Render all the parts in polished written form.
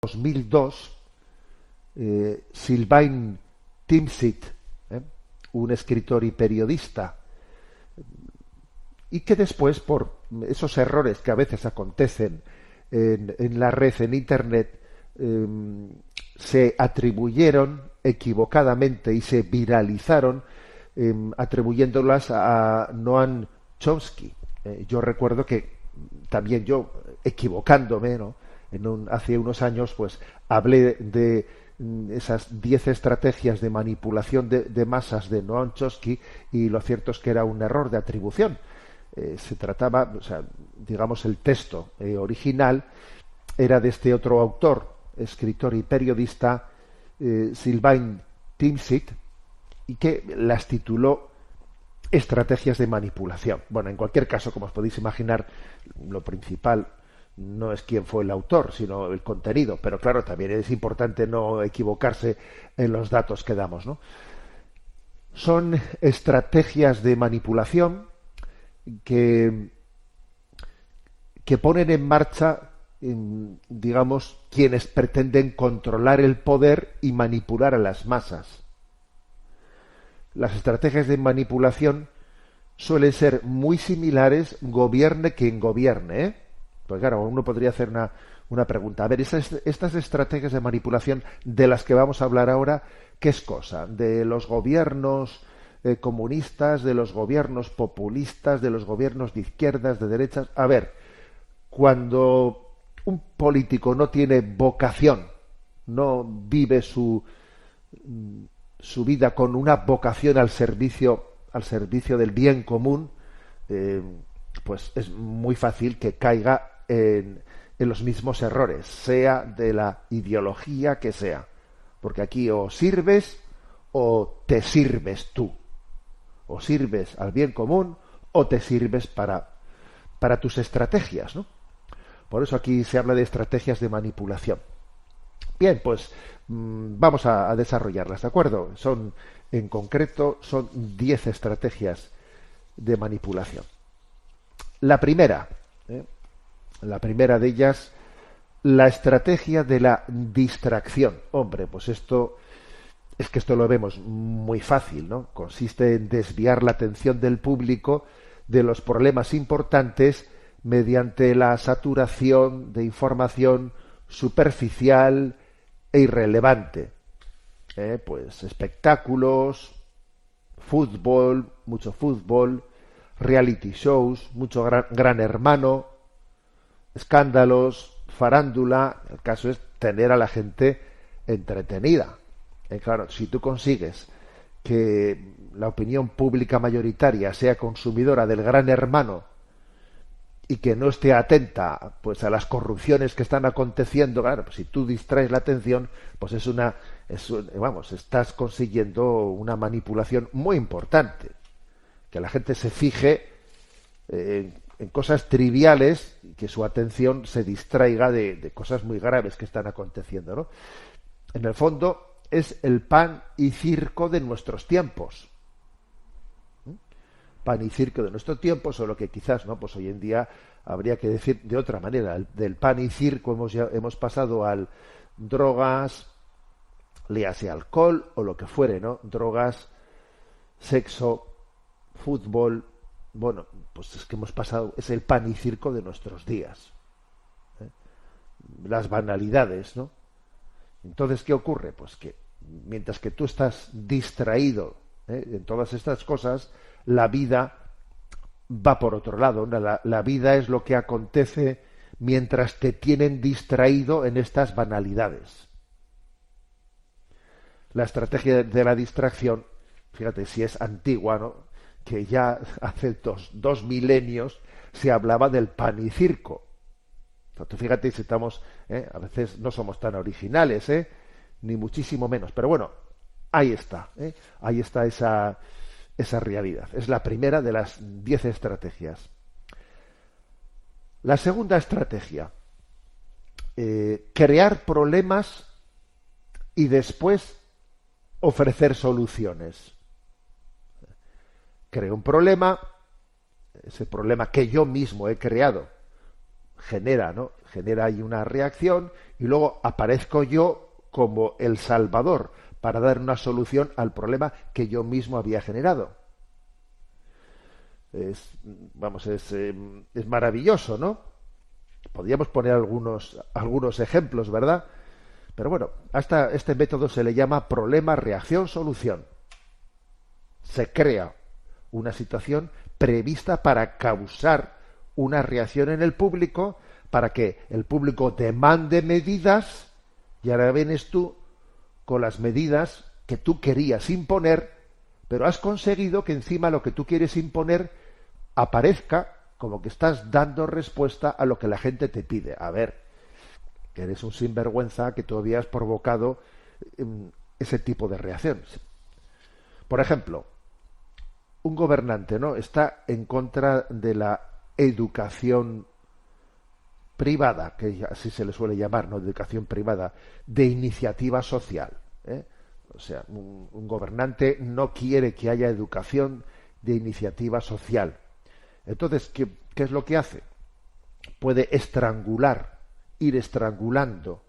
2002, Sylvain Timsit, un escritor y periodista, y que después, por esos errores que a veces acontecen en la red, en Internet, se atribuyeron equivocadamente y se viralizaron, atribuyéndolas a Noam Chomsky. Yo recuerdo que también yo, equivocándome, ¿no?, hace unos años, pues hablé de esas 10 estrategias de manipulación de masas de Noam Chomsky, y lo cierto es que era un error de atribución. Se trataba, o sea, digamos, el texto original era de este otro autor, escritor y periodista, Sylvain Timsit, y que las tituló Estrategias de manipulación. Bueno, en cualquier caso, como os podéis imaginar, lo principal no es quién fue el autor, sino el contenido. Pero claro, también es importante no equivocarse en los datos que damos, ¿no? Son estrategias de manipulación que ponen en marcha, digamos, quienes pretenden controlar el poder y manipular a las masas. Las estrategias de manipulación suelen ser muy similares, gobierne quien gobierne, ¿eh? Pues claro, uno podría hacer una pregunta. A ver, estas estrategias de manipulación de las que vamos a hablar ahora, ¿qué es cosa? ¿De los gobiernos comunistas, de los gobiernos populistas, de los gobiernos de izquierdas, de derechas? A ver, cuando un político no tiene vocación, no vive su vida con una vocación al servicio del bien común, pues es muy fácil que caiga en los mismos errores, sea de la ideología que sea, porque aquí o sirves o te sirves tú, o sirves al bien común o te sirves para tus estrategias, ¿no? Por eso aquí se habla de estrategias de manipulación. Bien, pues vamos a desarrollarlas, ¿de acuerdo? En concreto, son 10 estrategias de manipulación. La primera de ellas, la estrategia de la distracción. Hombre, pues esto lo vemos muy fácil, ¿no? Consiste en desviar la atención del público de los problemas importantes mediante la saturación de información superficial e irrelevante. Pues espectáculos, mucho fútbol, reality shows, mucho gran hermano, escándalos, farándula. El caso es tener a la gente entretenida. Claro, si tú consigues que la opinión pública mayoritaria sea consumidora del gran hermano y que no esté atenta, pues, a las corrupciones que están aconteciendo, claro, pues si tú distraes la atención, pues estás consiguiendo una manipulación muy importante, que la gente se fije en cosas triviales y que su atención se distraiga de cosas muy graves que están aconteciendo, ¿no? En el fondo es el pan y circo de nuestros tiempos. Pan y circo de nuestro tiempo, solo que quizás, ¿no?, pues hoy en día habría que decir de otra manera. Del pan y circo hemos pasado al drogas, léase alcohol o lo que fuere, ¿no? Drogas, sexo, fútbol. Bueno, pues es que es el pan y circo de nuestros días. Las banalidades, ¿no? Entonces, ¿qué ocurre? Pues que mientras que tú estás distraído en todas estas cosas, la vida va por otro lado, ¿no? La vida es lo que acontece mientras te tienen distraído en estas banalidades. La estrategia de la distracción, fíjate si es antigua, ¿no?, que ya hace dos milenios se hablaba del pan y circo. O sea, tú fíjate si estamos, a veces no somos tan originales, ni muchísimo menos, pero bueno, ahí está esa realidad. Es la primera de las 10 estrategias. La segunda estrategia, crear problemas y después ofrecer soluciones. Creo un problema, ese problema que yo mismo he creado, genera, ¿no? Genera ahí una reacción y luego aparezco yo como el salvador para dar una solución al problema que yo mismo había generado. Es maravilloso, ¿no? Podríamos poner algunos ejemplos, ¿verdad? Pero bueno, hasta este método se le llama problema, reacción, solución. Se crea una situación prevista para causar una reacción en el público, para que el público demande medidas, y ahora vienes tú con las medidas que tú querías imponer, pero has conseguido que encima lo que tú quieres imponer aparezca como que estás dando respuesta a lo que la gente te pide. A ver, que eres un sinvergüenza, que todavía has provocado ese tipo de reacciones. Por ejemplo, un gobernante, ¿no?, está en contra de la educación privada, que así se le suele llamar, ¿no?, educación privada, de iniciativa social, ¿eh? O sea, un gobernante no quiere que haya educación de iniciativa social. Entonces, ¿qué es lo que hace? Puede ir estrangulando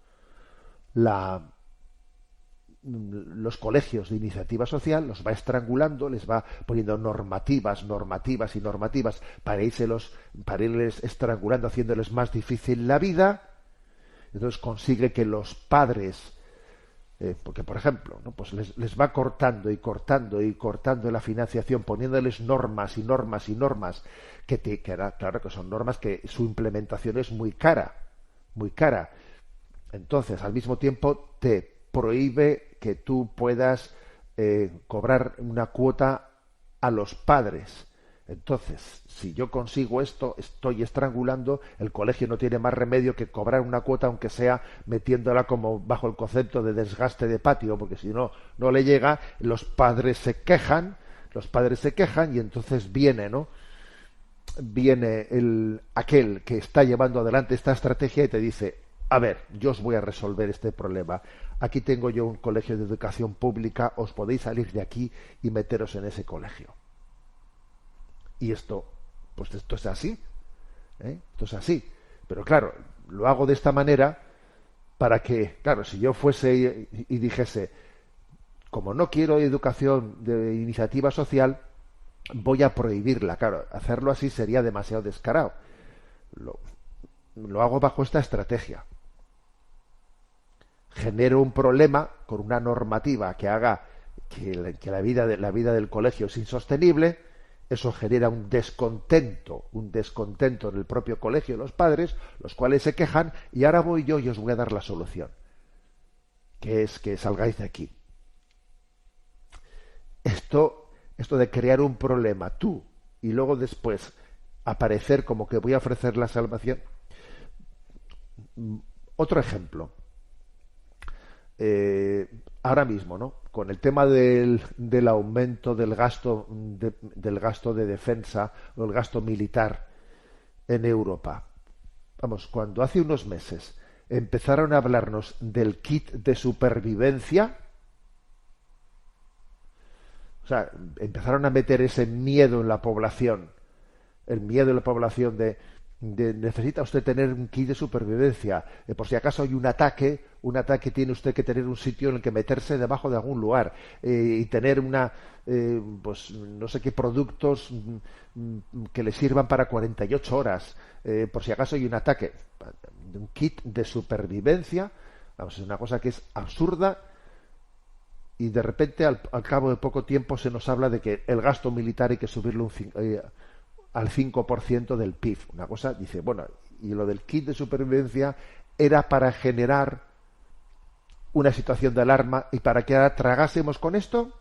los colegios de iniciativa social, los va estrangulando, les va poniendo normativas para irles estrangulando, haciéndoles más difícil la vida. Entonces consigue que los padres, porque por ejemplo, ¿no?, pues les va cortando la financiación, poniéndoles normas claro que son normas que su implementación es muy cara. Entonces, al mismo tiempo, te prohíbe que tú puedas cobrar una cuota a los padres. Entonces, si yo consigo esto, estoy estrangulando, el colegio no tiene más remedio que cobrar una cuota, aunque sea metiéndola como bajo el concepto de desgaste de patio, porque si no, no le llega, los padres se quejan y entonces viene, ¿no?, aquel que está llevando adelante esta estrategia y te dice: a ver, yo os voy a resolver este problema. Aquí tengo yo un colegio de educación pública, os podéis salir de aquí y meteros en ese colegio. Y esto es así, ¿eh? Esto es así. Pero claro, lo hago de esta manera para que, claro, si yo fuese y dijese, como no quiero educación de iniciativa social, voy a prohibirla. Claro, hacerlo así sería demasiado descarado. Lo hago bajo esta estrategia. Genero un problema con una normativa que haga que la vida del colegio es insostenible. Eso genera un descontento en el propio colegio, los padres, los cuales se quejan, y ahora voy yo y os voy a dar la solución, que es que salgáis de aquí. Esto de crear un problema tú y luego después aparecer como que voy a ofrecer la salvación. Otro ejemplo. Ahora mismo, ¿no?, con el tema del aumento del gasto de defensa o el gasto militar en Europa. Vamos, cuando hace unos meses empezaron a hablarnos del kit de supervivencia, o sea, empezaron a meter ese miedo en la población, el miedo en la población de necesita usted tener un kit de supervivencia, por si acaso hay un ataque tiene usted que tener un sitio en el que meterse debajo de algún lugar, y tener pues no sé qué productos que le sirvan para 48 horas, por si acaso hay un ataque. Un kit de supervivencia, vamos, es una cosa que es absurda, y de repente al cabo de poco tiempo se nos habla de que el gasto militar hay que subirlo al 5% del PIB. Una cosa, dice, bueno, y lo del kit de supervivencia era para generar una situación de alarma y para que ahora tragásemos con esto.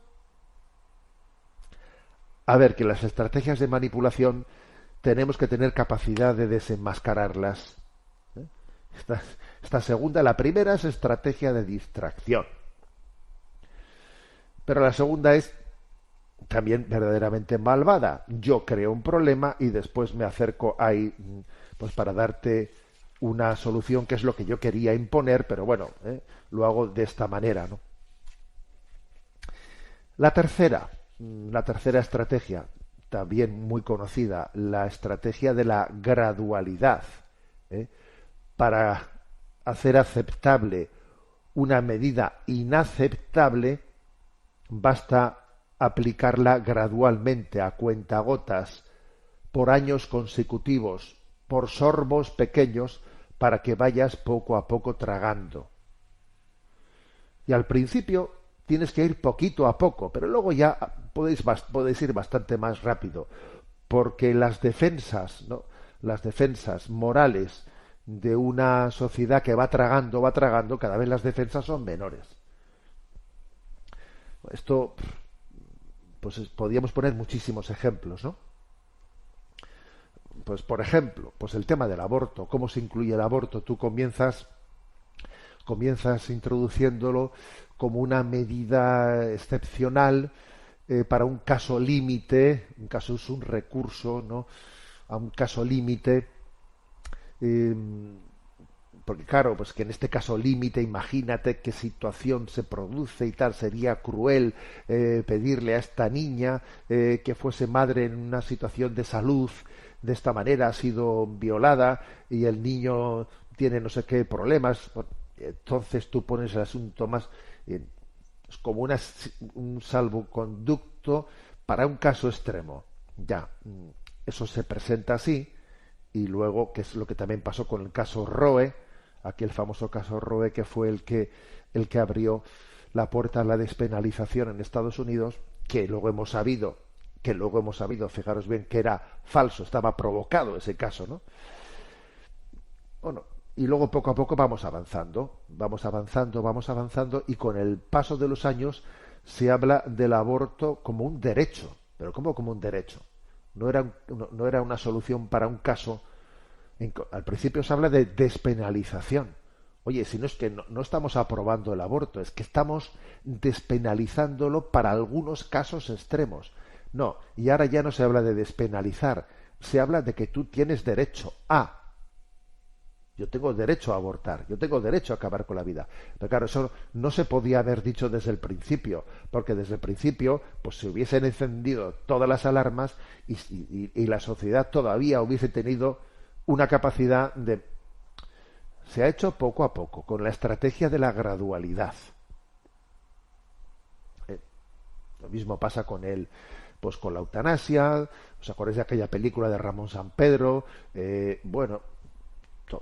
A ver, que las estrategias de manipulación tenemos que tener capacidad de desenmascararlas. Esta segunda, la primera es estrategia de distracción, pero la segunda es también verdaderamente malvada. Yo creo un problema y después me acerco ahí pues para darte una solución que es lo que yo quería imponer, pero bueno, lo hago de esta manera, ¿no? La tercera estrategia, también muy conocida, la estrategia de la gradualidad. ¿eh? Para hacer aceptable una medida inaceptable, basta aplicarla gradualmente, a cuentagotas, por años consecutivos, por sorbos pequeños, para que vayas poco a poco tragando. Y al principio tienes que ir poquito a poco, pero luego ya podéis ir bastante más rápido, porque las defensas, ¿no? Las defensas morales de una sociedad que va tragando, cada vez las defensas son menores. Esto, pues podríamos poner muchísimos ejemplos, ¿no? Pues por ejemplo, pues el tema del aborto, cómo se incluye el aborto. Tú comienzas introduciéndolo como una medida excepcional, para un caso límite. Un caso es un recurso, ¿no?, a un caso límite, eh, porque claro, pues que en este caso límite, imagínate qué situación se produce y tal. Sería cruel pedirle a esta niña que fuese madre en una situación de salud, de esta manera ha sido violada y el niño tiene no sé qué problemas. Entonces tú pones el asunto más, es como un salvoconducto para un caso extremo. Ya, eso se presenta así. Y luego, que es lo que también pasó con el caso Roe, aquel famoso caso Roe, que fue el que abrió la puerta a la despenalización en Estados Unidos, que luego hemos sabido, fijaros bien, que era falso, estaba provocado ese caso, ¿no? Bueno, y luego poco a poco vamos avanzando, y con el paso de los años se habla del aborto como un derecho. Pero ¿cómo como un derecho? No era una solución para un caso. Al principio se habla de despenalización. Oye, si no es que no estamos aprobando el aborto, es que estamos despenalizándolo para algunos casos extremos. No, y ahora ya no se habla de despenalizar, se habla de que tú tienes derecho a. Yo tengo derecho a abortar, yo tengo derecho a acabar con la vida. Pero claro, eso no se podía haber dicho desde el principio, porque desde el principio pues se hubiesen encendido todas las alarmas y la sociedad todavía hubiese tenido una capacidad de... Se ha hecho poco a poco, con la estrategia de la gradualidad. Lo mismo pasa con pues con la eutanasia. ¿Os acordáis de aquella película de Ramón Sampedro? Bueno,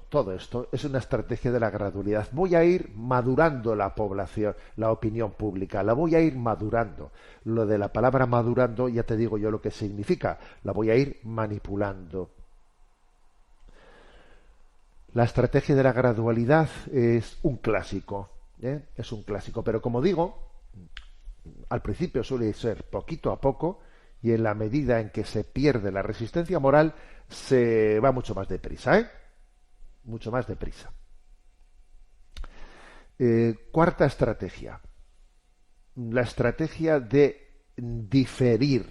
todo esto es una estrategia de la gradualidad. Voy a ir madurando la población, la opinión pública, la voy a ir madurando. Lo de la palabra madurando, ya te digo yo lo que significa, la voy a ir manipulando. La estrategia de la gradualidad es un clásico, es un clásico, pero como digo, al principio suele ser poquito a poco, y en la medida en que se pierde la resistencia moral, se va mucho más deprisa, mucho más deprisa. Cuarta estrategia, la estrategia de diferir.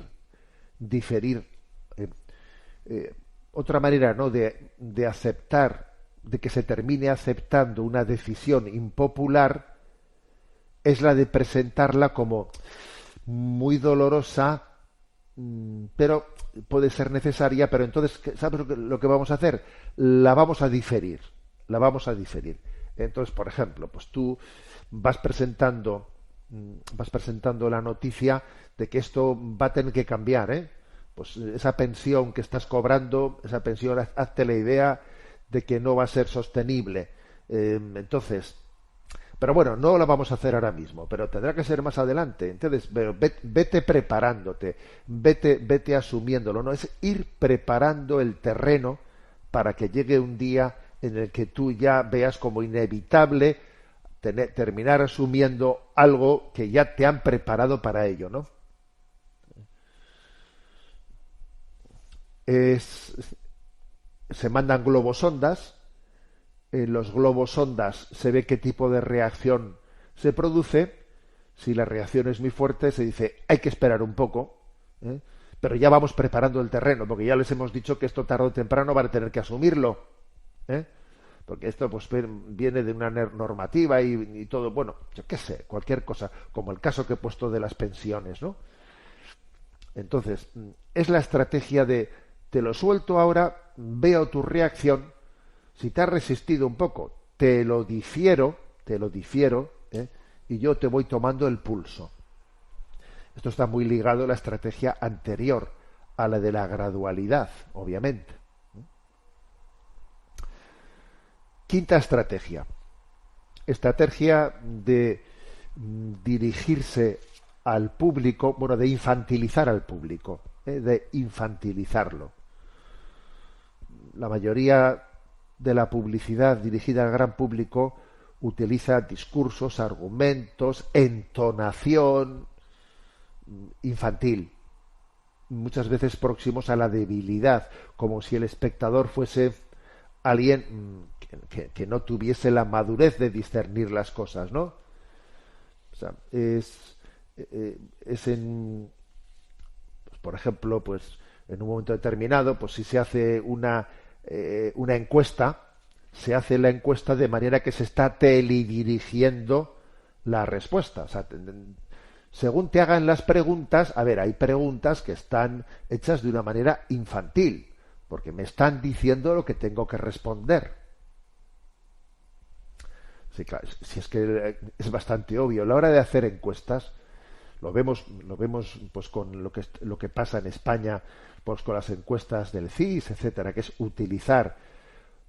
Otra manera, ¿no?, de aceptar, de que se termine aceptando una decisión impopular, es la de presentarla como muy dolorosa, pero puede ser necesaria. Pero entonces, ¿sabes lo que vamos a hacer? La vamos a diferir. Entonces, por ejemplo, pues tú vas presentando la noticia de que esto va a tener que cambiar, pues esa pensión que estás cobrando, esa pensión, hazte la idea de que no va a ser sostenible. Entonces, pero bueno, no la vamos a hacer ahora mismo, pero tendrá que ser más adelante. Entonces, vete preparándote, vete asumiéndolo, ¿no? Es ir preparando el terreno para que llegue un día en el que tú ya veas como inevitable terminar asumiendo algo que ya te han preparado para ello, ¿no? Se mandan globosondas. En los globosondas se ve qué tipo de reacción se produce. Si la reacción es muy fuerte, se dice hay que esperar un poco, pero ya vamos preparando el terreno, porque ya les hemos dicho que esto tarde o temprano van a tener que asumirlo, porque esto pues viene de una normativa y todo. Bueno, yo qué sé, cualquier cosa, como el caso que he puesto de las pensiones, ¿no? Entonces, es la estrategia de te lo suelto ahora, veo tu reacción. Si te has resistido un poco, te lo difiero, y yo te voy tomando el pulso. Esto está muy ligado a la estrategia anterior, a la de la gradualidad, obviamente. Quinta estrategia. Estrategia de dirigirse al público, bueno, de infantilizar al público, de infantilizarlo. La mayoría de la publicidad dirigida al gran público utiliza discursos, argumentos, entonación infantil, muchas veces próximos a la debilidad, como si el espectador fuese alguien que no tuviese la madurez de discernir las cosas, ¿no? O sea, es en, pues, por ejemplo, pues en un momento determinado, pues si se hace una encuesta, se hace la encuesta de manera que se está teledirigiendo la respuesta. O sea, según te hagan las preguntas, a ver, hay preguntas que están hechas de una manera infantil, porque me están diciendo lo que tengo que responder. Sí, claro, si es que es bastante obvio. A la hora de hacer encuestas, lo vemos pues con lo que pasa en España, pues con las encuestas del CIS, etcétera, que es utilizar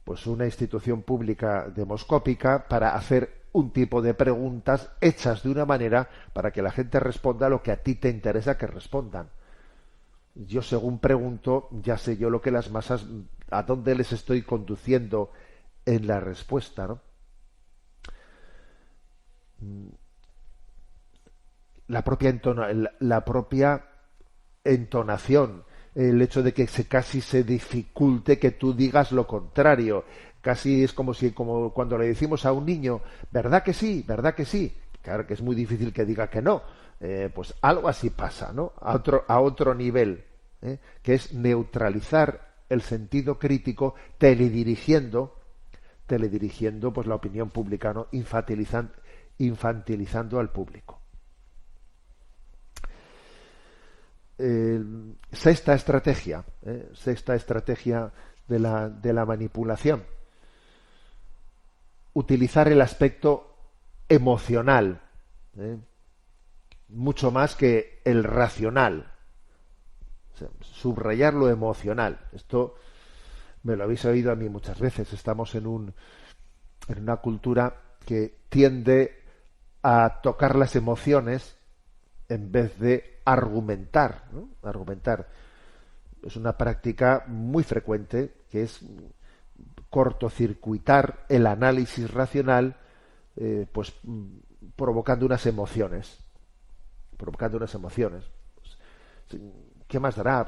pues una institución pública demoscópica para hacer un tipo de preguntas hechas de una manera para que la gente responda lo que a ti te interesa que respondan. Yo, según pregunto, ya sé yo lo que las masas, a dónde les estoy conduciendo en la respuesta, ¿no? La propia entonación, el hecho de que casi se dificulte que tú digas lo contrario, casi es como cuando le decimos a un niño, ¿verdad que sí? ¿Verdad que sí? Claro que es muy difícil que diga que no. Pues algo así pasa, ¿no? A otro nivel, que es neutralizar el sentido crítico teledirigiendo pues la opinión pública, ¿no? Infantilizando al público. Sexta estrategia de la manipulación: utilizar el aspecto emocional, mucho más que el racional. O sea, subrayar lo emocional. Esto me lo habéis oído a mí muchas veces. Estamos en una cultura que tiende a tocar las emociones en vez de argumentar, ¿no? Argumentar es una práctica muy frecuente, que es cortocircuitar el análisis racional, pues provocando unas emociones. Pues, ¿qué más dará?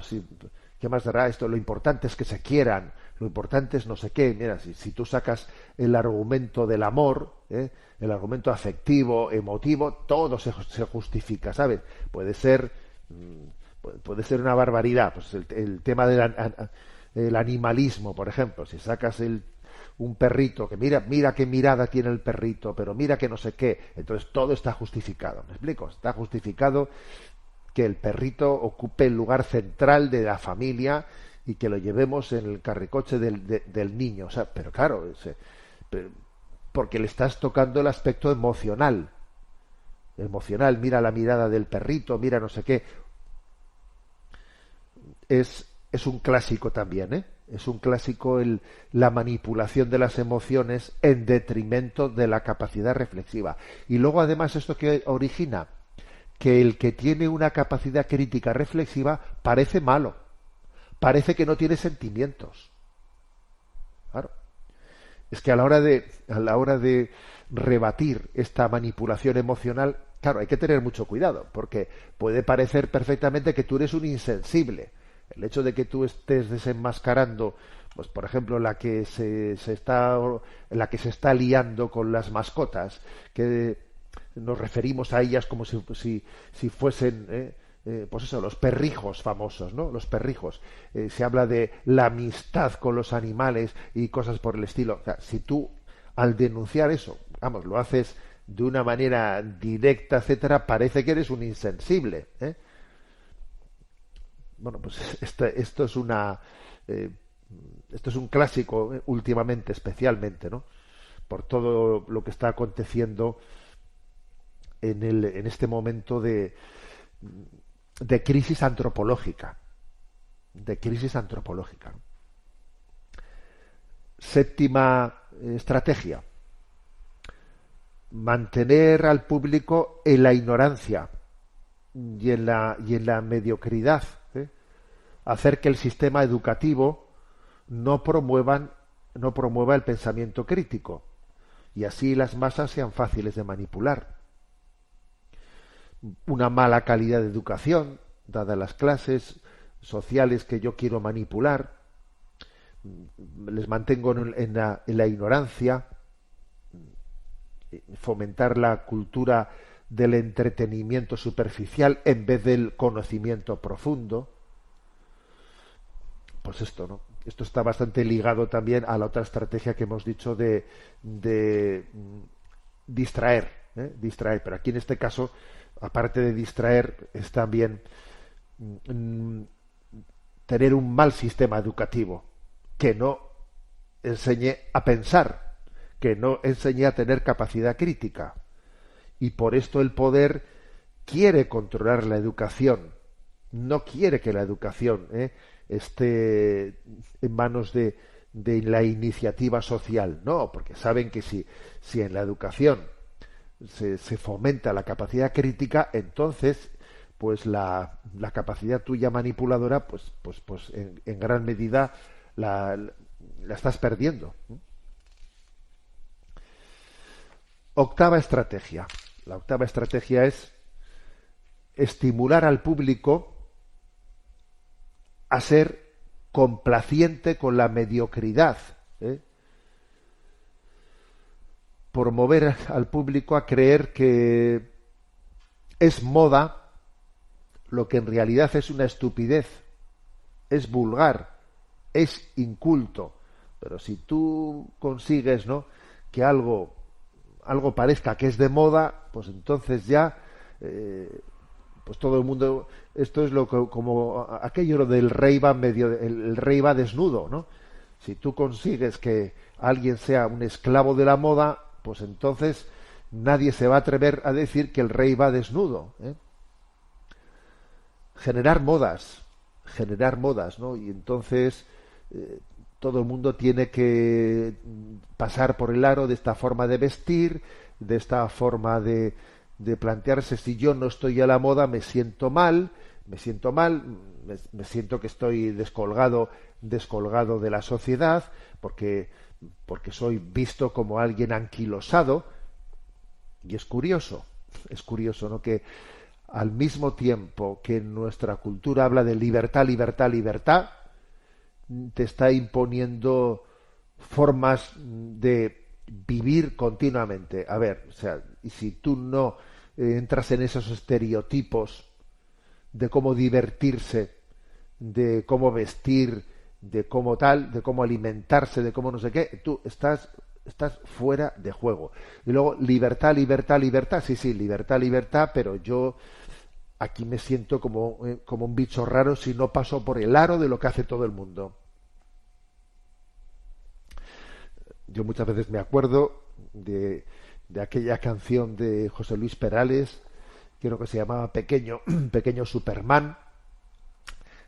¿Qué más dará esto? Lo importante es que se quieran, lo importante es no sé qué. Mira, si tú sacas el argumento del amor, el argumento afectivo, emotivo, todo se justifica, ¿sabes? Puede ser una barbaridad. Pues el tema del animalismo, por ejemplo, si sacas un perrito, que mira qué mirada tiene el perrito, pero mira que no sé qué, entonces todo está justificado. ¿Me explico? Está justificado que el perrito ocupe el lugar central de la familia y que lo llevemos en el carricoche del niño. O sea, pero claro, porque le estás tocando el aspecto emocional. Mira la mirada del perrito, mira no sé qué. Es un clásico también, ¿eh? Es un clásico la manipulación de las emociones en detrimento de la capacidad reflexiva. Y luego, además, esto que origina que el que tiene una capacidad crítica reflexiva parece malo, parece que no tiene sentimientos. Claro. Es que a la hora de rebatir esta manipulación emocional, claro, hay que tener mucho cuidado, porque puede parecer perfectamente que tú eres un insensible. El hecho de que tú estés desenmascarando, pues por ejemplo, la que se está liando con las mascotas, que nos referimos a ellas como si fuesen pues eso, los perrijos famosos, ¿no? Los perrijos. Se habla de la amistad con los animales y cosas por el estilo. O sea, si tú, al denunciar eso, vamos, lo haces de una manera directa, etcétera, parece que eres un insensible, Bueno, pues esto es esto es un clásico últimamente, especialmente, ¿no? Por todo lo que está aconteciendo en este momento de crisis antropológica, ¿no? Séptima estrategia: mantener al público en la ignorancia y en la mediocridad, ¿eh? Hacer que el sistema educativo no promueva el pensamiento crítico, y así las masas sean fáciles de manipular. Una mala calidad de educación, dadas las clases sociales que yo quiero manipular, les mantengo en la ignorancia, fomentar la cultura del entretenimiento superficial en vez del conocimiento profundo. Pues esto, ¿no? Esto está bastante ligado también a la otra estrategia que hemos dicho de distraer, ¿eh? Distraer, pero aquí en este caso, aparte de distraer, es también tener un mal sistema educativo que no enseñe a pensar, que no enseñe a tener capacidad crítica. Y por esto el poder quiere controlar la educación, no quiere que la educación esté en manos de la iniciativa social, no, porque saben que si en la educación se fomenta la capacidad crítica, entonces pues la capacidad tuya manipuladora pues en gran medida la estás perdiendo. Octava estrategia. La octava estrategia es estimular al público a ser complaciente con la mediocridad, ¿eh? Promover al público a creer que es moda lo que en realidad es una estupidez, es vulgar, es inculto. Pero si tú consigues, ¿no?, que algo parezca que es de moda, pues entonces ya pues todo el mundo, esto es lo que, como aquello del rey va medio, el rey va desnudo, ¿no? Si tú consigues que alguien sea un esclavo de la moda, pues entonces nadie se va a atrever a decir que el rey va desnudo, ¿eh? Generar modas, ¿no? Y entonces todo el mundo tiene que pasar por el aro de esta forma de vestir, de esta forma de plantearse. Si yo no estoy a la moda, me siento mal, me siento que estoy descolgado de la sociedad, porque soy visto como alguien anquilosado. Y es curioso, ¿no?, que al mismo tiempo que nuestra cultura habla de libertad, libertad, libertad, te está imponiendo formas de vivir continuamente. A ver, o sea, y si tú no entras en esos estereotipos de cómo divertirse, de cómo vestir, de cómo tal, de cómo alimentarse, de cómo no sé qué, tú estás fuera de juego. Y luego libertad, libertad, libertad, sí, libertad, libertad, pero yo aquí me siento como un bicho raro si no paso por el aro de lo que hace todo el mundo. Yo muchas veces me acuerdo de aquella canción de José Luis Perales, creo que se llamaba Pequeño Superman,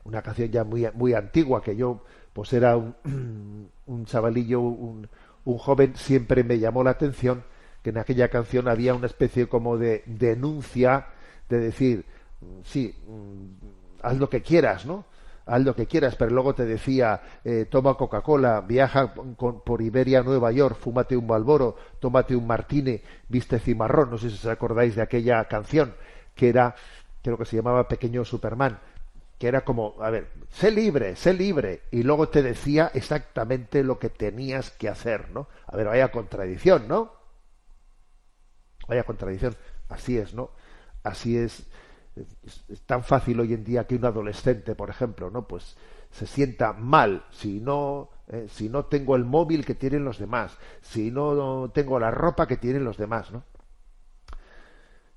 una canción ya muy, muy antigua, que yo pues era un chavalillo, un joven. Siempre me llamó la atención que en aquella canción había una especie como de denuncia, de decir, sí, haz lo que quieras, ¿no? Haz lo que quieras, pero luego te decía, toma Coca-Cola, viaja por Iberia a Nueva York, fúmate un Marlboro, tómate un Martini, viste cimarrón. No sé si os acordáis de aquella canción, que era, creo que se llamaba Pequeño Superman, que era como, a ver, sé libre, y luego te decía exactamente lo que tenías que hacer, ¿no? A ver, vaya contradicción, ¿no? Vaya contradicción. Así es, ¿no? Así es. Es tan fácil hoy en día que un adolescente, por ejemplo, ¿no?, pues se sienta mal si no tengo el móvil que tienen los demás, si no tengo la ropa que tienen los demás, ¿no?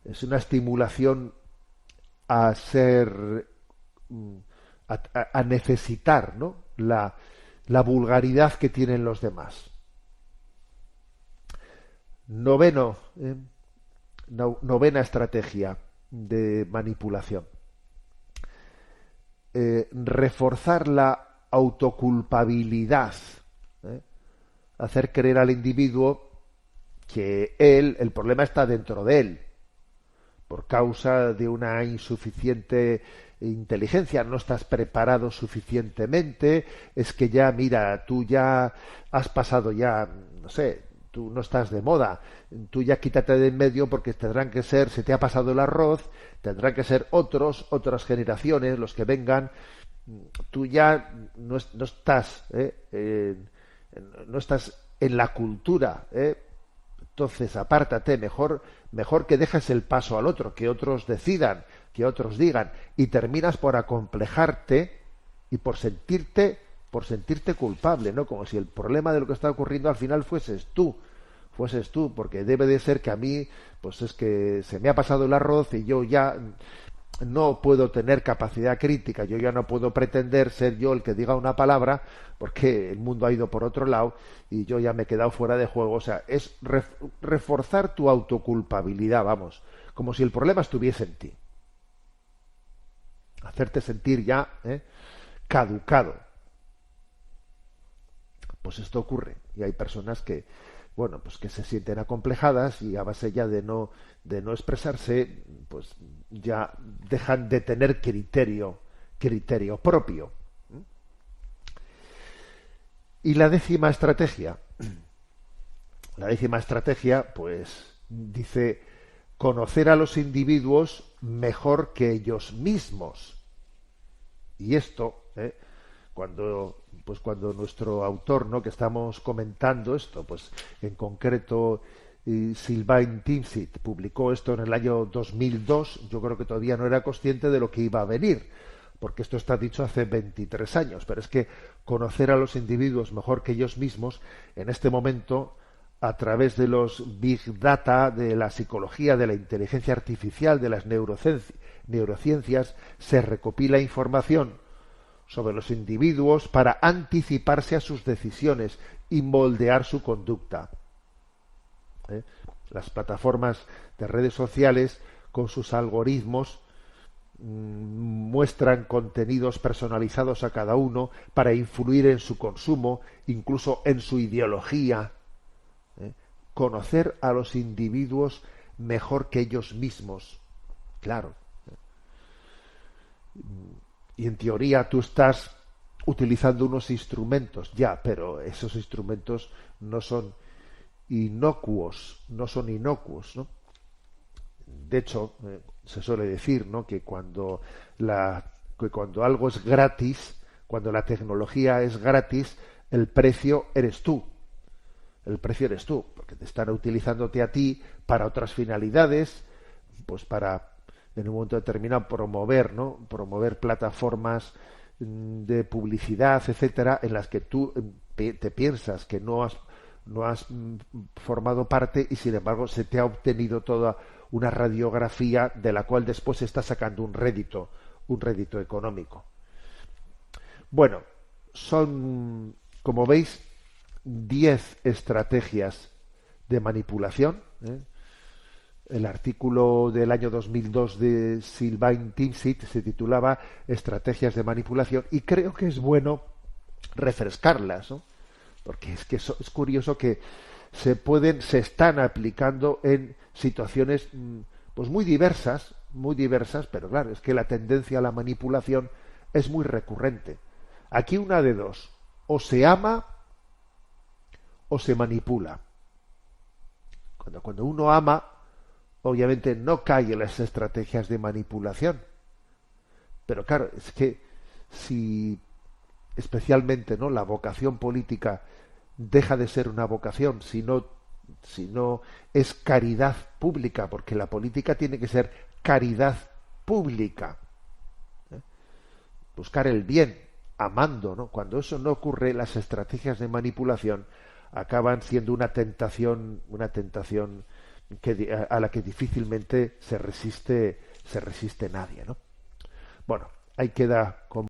Es una estimulación a ser a necesitar, ¿no?, la vulgaridad que tienen los demás. Novena estrategia de manipulación. Reforzar la autoculpabilidad. Hacer creer al individuo que el problema está dentro de él, por causa de una insuficiente inteligencia, no estás preparado suficientemente, es que ya, mira, tú ya has pasado ya, no sé, tú no estás de moda, tú ya quítate de en medio porque tendrán que ser, se te ha pasado el arroz, tendrán que ser otras generaciones los que vengan, tú ya no estás, no estás en la cultura, entonces apártate, mejor que dejes el paso al otro, que otros decidan, que otros digan, y terminas por acomplejarte y por sentirte culpable, ¿no? Como si el problema de lo que está ocurriendo al final fueses tú, porque debe de ser que a mí, pues es que se me ha pasado el arroz y yo ya no puedo tener capacidad crítica, yo ya no puedo pretender ser yo el que diga una palabra porque el mundo ha ido por otro lado y yo ya me he quedado fuera de juego. O sea, es reforzar tu autoculpabilidad, vamos, como si el problema estuviese en ti. Hacerte sentir ya caducado. Pues esto ocurre y hay personas que, bueno, pues que se sienten acomplejadas y a base ya de no expresarse, pues ya dejan de tener criterio propio. Y la décima estrategia, pues dice conocer a los individuos mejor que ellos mismos. Y esto, cuando nuestro autor, ¿no?, que estamos comentando esto, pues en concreto Sylvain Timsit publicó esto en el año 2002, yo creo que todavía no era consciente de lo que iba a venir, porque esto está dicho hace 23 años, pero es que conocer a los individuos mejor que ellos mismos, en este momento, a través de los Big Data, de la psicología, de la inteligencia artificial, de las neurociencias, se recopila información sobre los individuos para anticiparse a sus decisiones y moldear su conducta. Las plataformas de redes sociales, con sus algoritmos, muestran contenidos personalizados a cada uno para influir en su consumo, incluso en su ideología. Conocer a los individuos mejor que ellos mismos. Claro. Y en teoría tú estás utilizando unos instrumentos, ya, pero esos instrumentos no son inocuos, ¿no? De hecho, se suele decir, ¿no?, que cuando algo es gratis, cuando la tecnología es gratis, el precio eres tú. Porque te están utilizándote a ti para otras finalidades, pues para, en un momento determinado, promover plataformas de publicidad, etcétera, en las que tú te piensas que no has formado parte y sin embargo se te ha obtenido toda una radiografía de la cual después se está sacando un rédito económico. Bueno, son, como veis, 10 estrategias de manipulación. El artículo del año 2002 de Sylvain Timsit se titulaba Estrategias de manipulación, y creo que es bueno refrescarlas, ¿no? Porque es que es curioso que se están aplicando en situaciones pues muy diversas, pero claro, es que la tendencia a la manipulación es muy recurrente. Aquí una de dos: o se ama o se manipula. Cuando uno ama, obviamente no cae en las estrategias de manipulación. Pero claro, es que si especialmente, ¿no?, la vocación política deja de ser una vocación si no es caridad pública, porque la política tiene que ser caridad pública. Buscar el bien, amando, ¿no? Cuando eso no ocurre, las estrategias de manipulación acaban siendo una tentación a la que difícilmente se resiste nadie, ¿no? Bueno, ahí queda como